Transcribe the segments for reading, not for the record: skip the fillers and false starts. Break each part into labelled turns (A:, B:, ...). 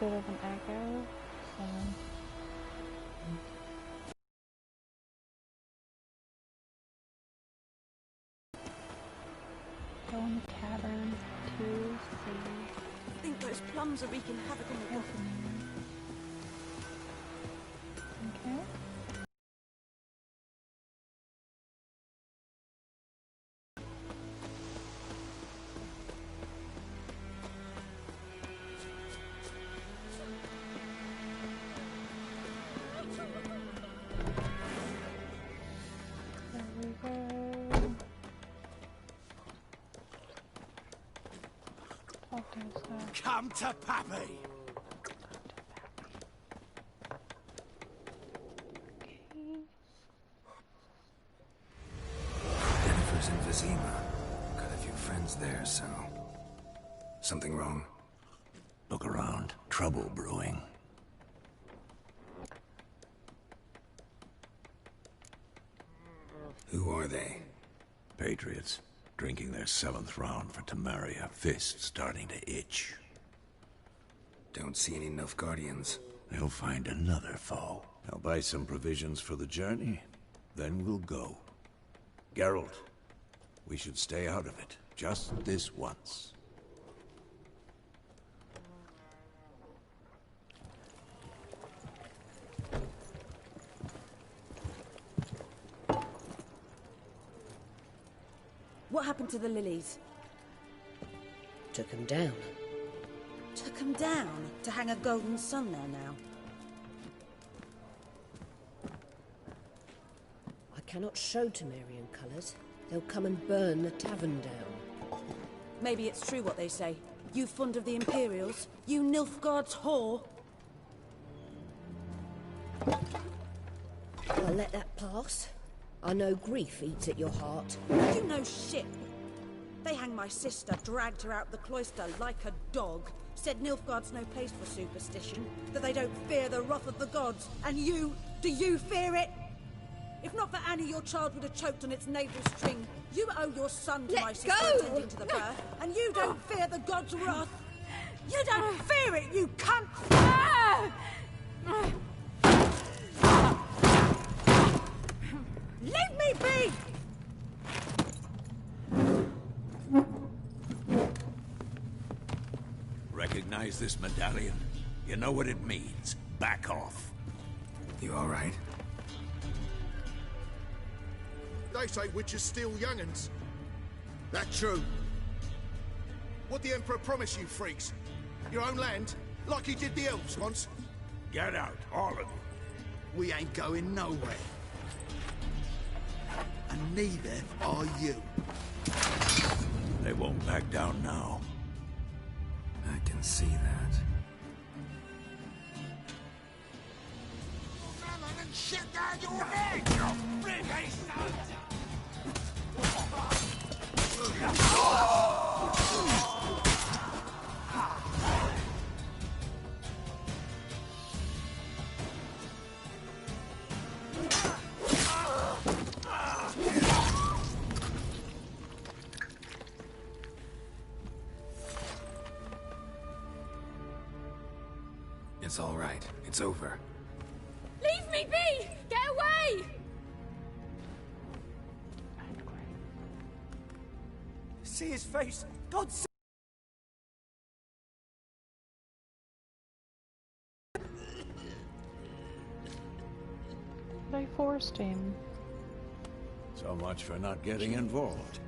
A: bit of an echo, so... Go in the cavern to see...
B: I think those plums are wreaking havoc in the water.
A: Okay. There we go. Talk to us now.
C: Come to Pappy!
D: Yennefer's in Vizema. Got a few friends there, so... Something wrong?
C: Look around. Trouble brewing.
D: Who are they?
C: Patriots. Drinking their 7th round for Temeria. Fist starting to itch.
D: Don't see any Nilfgaardians.
C: They'll find another foe. I'll buy some provisions for the journey. Then we'll go. Geralt, we should stay out of it. Just this once.
B: What happened to the lilies?
E: Took him down.
B: Took them down to hang a golden sun there now.
E: I cannot show Temerian colours. They'll come and burn the tavern down.
B: Maybe it's true what they say. You fond of the Imperials? You Nilfgaard's whore?
E: I'll let that pass. I know grief eats at your heart.
B: You know shit. They hanged my sister, dragged her out the cloister like a dog. Said Nilfgaard's no place for superstition, that they don't fear the wrath of the gods. And you, do you fear it? If not for Annie, your child would have choked on its navel string. You owe your son to my sister attending to the birth, and you don't fear the gods' wrath. You don't fear it, you cunt! Leave me be!
C: Recognize this medallion? You know what it means. Back off.
D: You alright?
F: They say witches steal young'uns. That true? What the Emperor promised you freaks? Your own land? Like he did the elves once?
C: Get out, all of you.
F: We ain't going nowhere. And neither are you.
C: They won't back down now.
D: I can see that.
F: And shit down your neck! You pretty son!
D: It's all right. It's over.
G: Leave me be! Get away!
H: See his face? God save...
A: They forced him.
C: So much for not getting involved.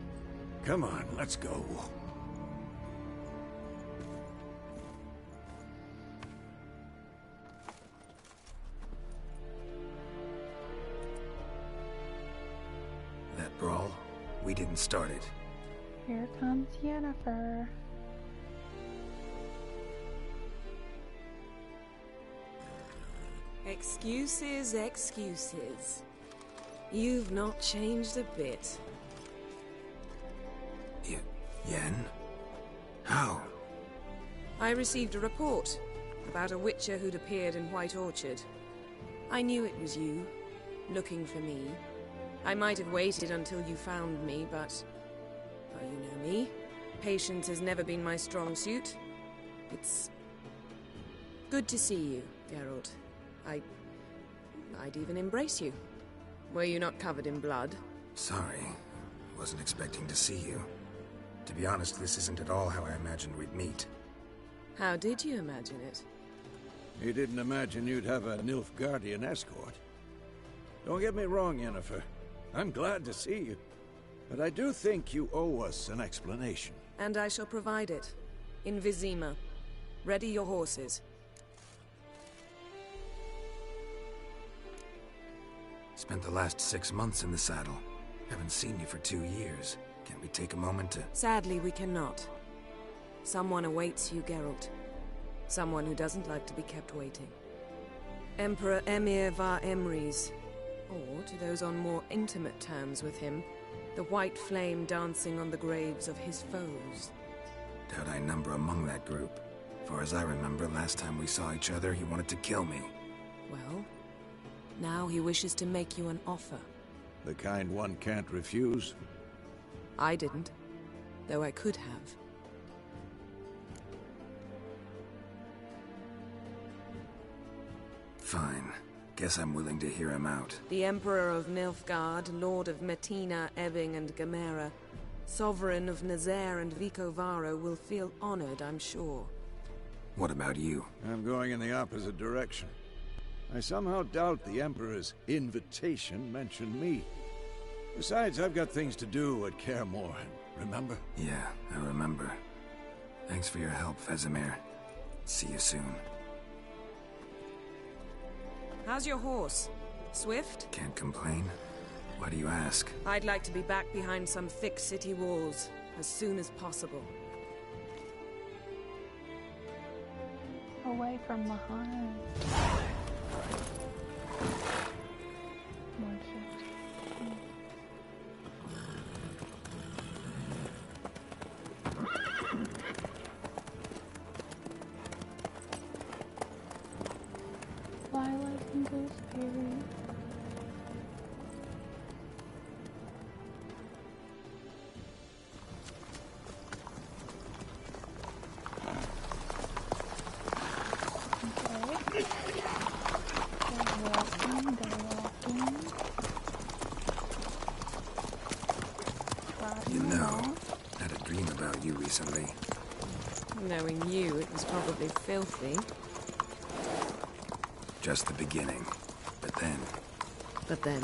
C: Come on, let's go.
D: That brawl, we didn't start it.
A: Here comes Yennefer.
B: Excuses, excuses. You've not changed a bit.
D: Yen? How?
B: I received a report about a witcher who'd appeared in White Orchard. I knew it was you, looking for me. I might have waited until you found me, but... well, you know me. Patience has never been my strong suit. It's
I: Good to see you, Geralt. I'd even embrace you. Were you not covered in blood?
D: Sorry. Wasn't expecting to see you. To be honest, this isn't at all how I imagined we'd meet.
I: How did you imagine it?
C: You didn't imagine you'd have a Nilfgaardian escort. Don't get me wrong, Yennefer. I'm glad to see you. But I do think you owe us an explanation.
I: And I shall provide it. In Vizema. Ready your horses.
D: Spent the last 6 months in the saddle. Haven't seen you for 2 years. Can't we take a moment to...
I: Sadly, we cannot. Someone awaits you, Geralt. Someone who doesn't like to be kept waiting. Emperor Emhyr var Emrys. Or, to those on more intimate terms with him, the white flame dancing on the graves of his foes.
D: Doubt I number among that group. Far as I remember, last time we saw each other, he wanted to kill me.
I: Well, now he wishes to make you an offer.
C: The kind one can't refuse.
I: I didn't, though I could have.
D: Fine. Guess I'm willing to hear him out.
I: The Emperor of Nilfgaard, Lord of Metina, Ebbing and Gamera, Sovereign of Nazaire and Vicovaro will feel honored, I'm sure.
D: What about you?
C: I'm going in the opposite direction. I somehow doubt the Emperor's invitation mentioned me. Besides, I've got things to do at Kaer Morhen, remember?
D: Yeah, I remember. Thanks for your help, Vesemir. See you soon.
I: How's your horse? Swift?
D: Can't complain. Why do you ask?
I: I'd like to be back behind some thick city walls, as soon as possible.
A: Away from behind. One shift. Lilac and gooseberry.
D: You know, I had a dream about you recently.
I: Knowing you, it was probably filthy.
D: Just the beginning. But then...
I: But then...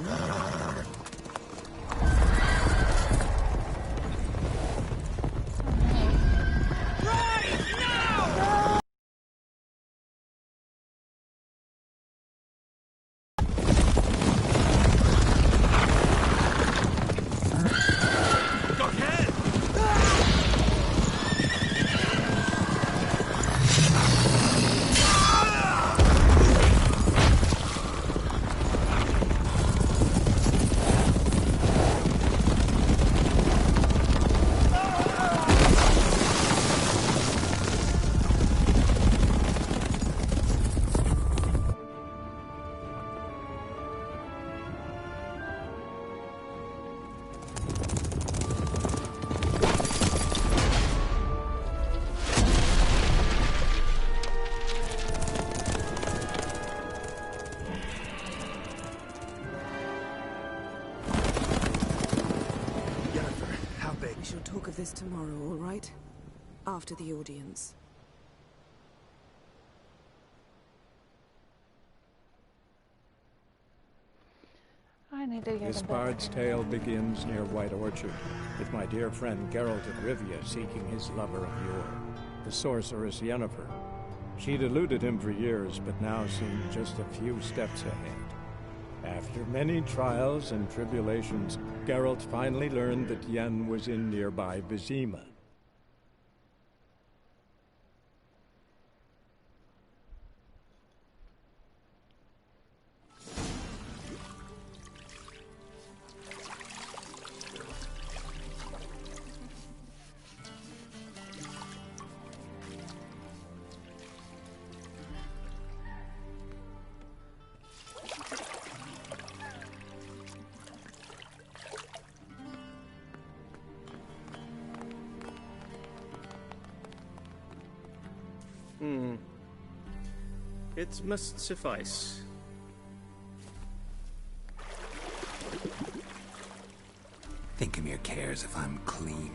I: We shall talk of this tomorrow, all right? After the audience.
A: I need to get
J: This
A: a
J: bard's tale begins near White Orchard, with my dear friend Geralt of Rivia seeking his lover of yore, the sorceress Yennefer. She'd eluded him for years, but now seemed just a few steps ahead. After many trials and tribulations, Geralt finally learned that Yen was in nearby Vizema.
K: It must suffice.
D: Think Emir cares if I'm clean?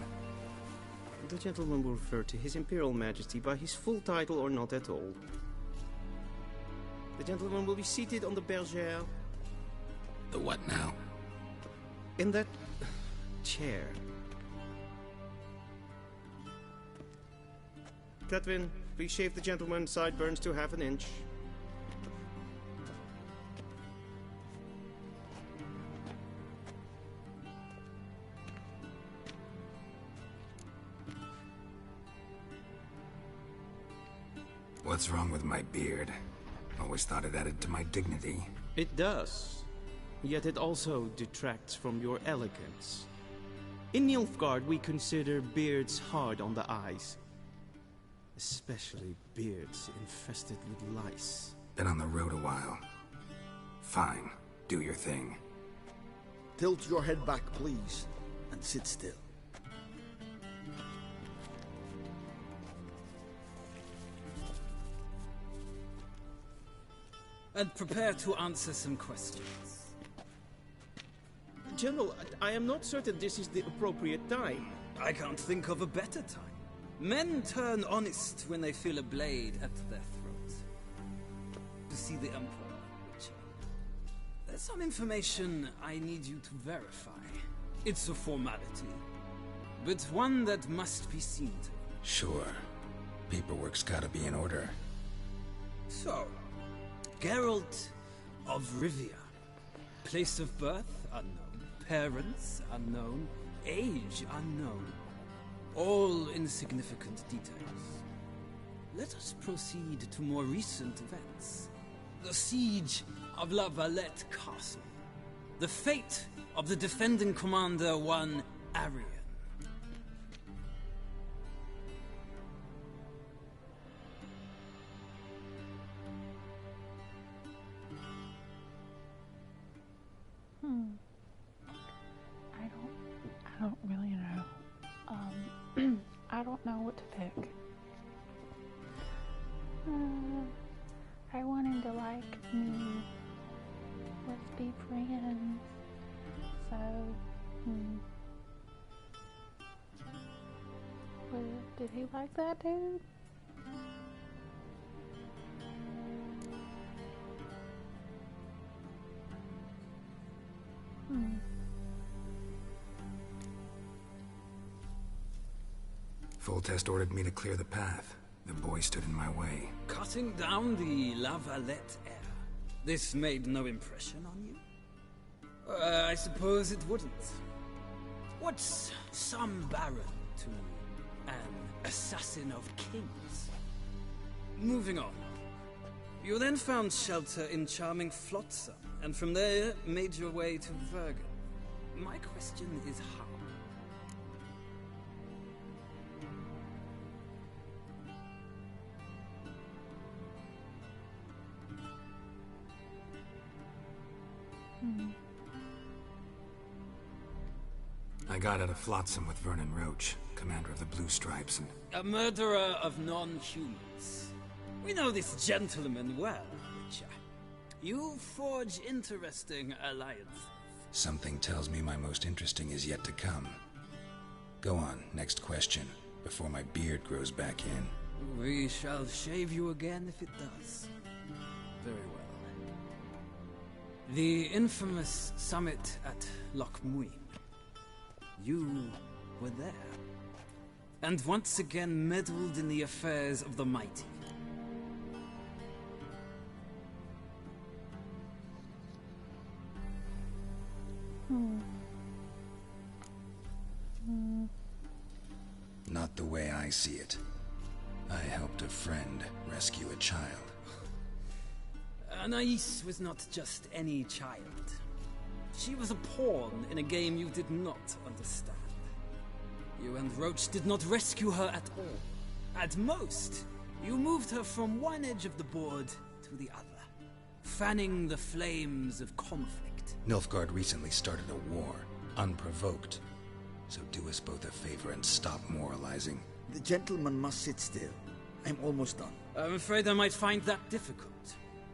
K: The gentleman will refer to His Imperial Majesty by his full title or not at all. The gentleman will be seated on the bergère.
D: The what now?
K: In that chair. Catwin, please shave the gentleman's sideburns to half an inch.
D: What's wrong with my beard? Always thought it added to my dignity.
K: It does. Yet it also detracts from your elegance. In Nilfgaard, we consider beards hard on the eyes. Especially beards infested with lice.
D: Been on the road a while. Fine. Do your thing.
F: Tilt your head back, please, and sit still.
L: And prepare to answer some questions.
K: General, I am not certain this is the appropriate time.
L: I can't think of a better time. Men turn honest when they feel a blade at their throat. To see the Emperor, Witcher. There's some information I need you to verify. It's a formality, but one that must be seen to.
D: Sure. Paperwork's gotta be in order.
L: So, Geralt of Rivia. Place of birth unknown. Parents unknown. Age unknown. All insignificant details. Let us proceed to more recent events. The siege of La Valette Castle. The fate of the defending commander, one Arian.
A: I don't really know. I don't know what to pick. I want him to like me. Let's be friends. So, did he like that dude?
D: Foltest ordered me to clear the path. The boy stood in my way.
L: Cutting down the La Valette heir. This made no impression on you? I suppose it wouldn't. What's some baron to an assassin of kings? Moving on. You then found shelter in charming Flotsam, and from there made your way to Vergen. My question is how?
D: I got out of Flotsam with Vernon Roach, commander of the Blue Stripes, and...
L: A murderer of non-humans. We know this gentleman well, Witcher. You forge interesting alliances.
D: Something tells me my most interesting is yet to come. Go on, next question, before my beard grows back in.
L: We shall shave you again if it does. Very well. The infamous summit at Loch Muin. You were there. And once again meddled in the affairs of the mighty.
D: Not the way I see it. I helped a friend rescue a child.
L: Anais was not just any child. She was a pawn in a game you did not understand. You and Roach did not rescue her at all. At most, you moved her from one edge of the board to the other, fanning the flames of conflict.
D: Nilfgaard recently started a war, unprovoked. So do us both a favor and stop moralizing.
F: The gentleman must sit still. I'm almost done.
L: I'm afraid I might find that difficult.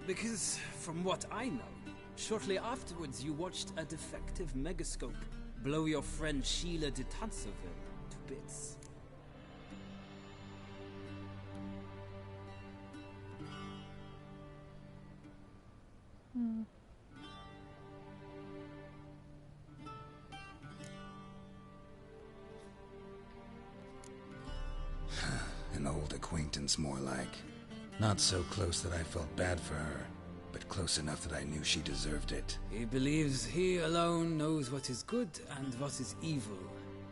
L: Because, from what I know, shortly afterwards you watched a defective megascope blow your friend Sheila de Tanseville to bits.
D: An old acquaintance, more like. Not so close that I felt bad for her, but close enough that I knew she deserved it.
L: He believes he alone knows what is good and what is evil,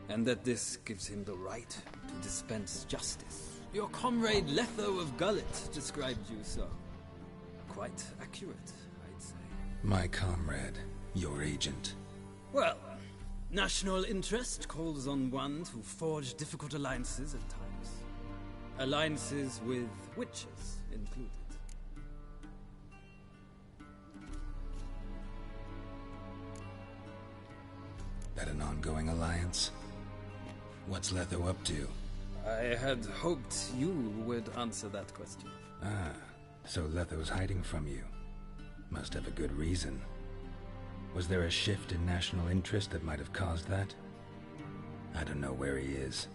L: and that this gives him the right to dispense justice. Your comrade Letho of Gullet described you so. Quite accurate, I'd say.
D: My comrade, your agent.
L: Well, national interest calls on one to forge difficult alliances at times. Alliances with witches included.
D: That an ongoing alliance? What's Letho up to?
L: I had hoped you would answer that question.
D: Ah, so Letho's hiding from you. Must have a good reason. Was there a shift in national interest that might have caused that? I don't know where he is.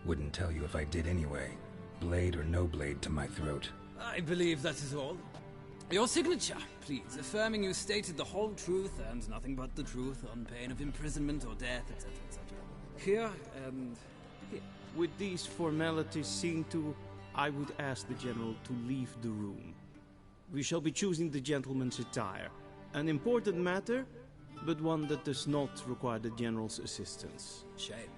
D: Wouldn't tell you if I did anyway. Blade or no blade to my throat.
L: I believe that is all. Your signature, please, affirming you stated the whole truth and nothing but the truth on pain of imprisonment or death, etc., etc. Here and here.
K: With these formalities seen to, I would ask the General to leave the room. We shall be choosing the gentleman's attire. An important matter, but one that does not require the General's assistance.
L: Shame.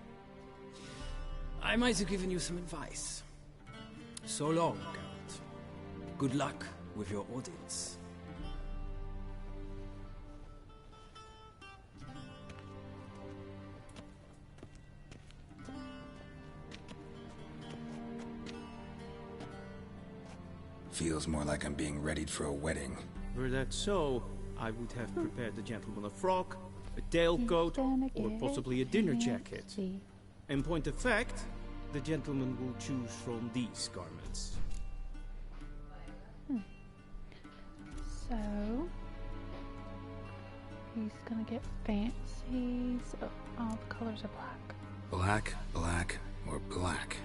L: I might have given you some advice. So long, Geralt. Good luck with your audits.
D: Feels more like I'm being readied for a wedding.
K: Were that so, I would have prepared the gentleman a frock, a tailcoat, or possibly a dinner jacket. In point of fact, the gentleman will choose from these garments.
A: So, he's gonna get fancy. So, all the colors are black.
D: Black, black, or black?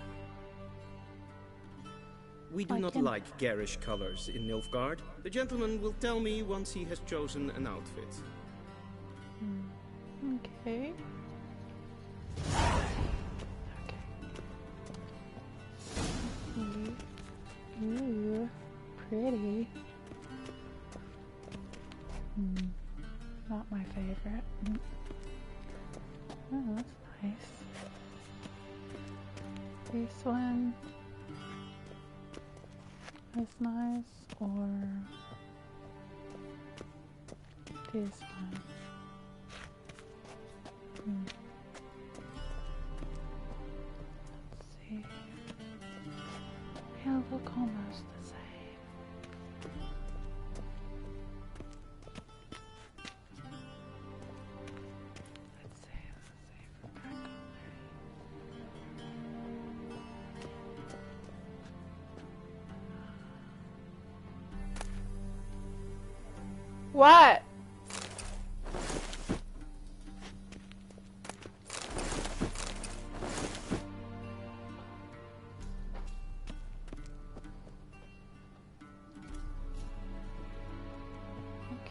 K: We do not like garish colors in Nilfgaard. The gentleman will tell me once he has chosen an outfit.
A: Okay. Ooh, pretty. Not my favorite. Oh, that's nice. This one is nice, or this one. Let's see. They all look almost the same. Let's see for back. What?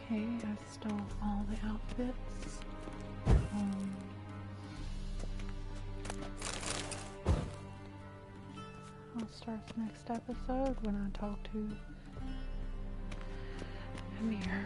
A: Okay, I stole all the outfits. I'll start the next episode when I talk to emhir.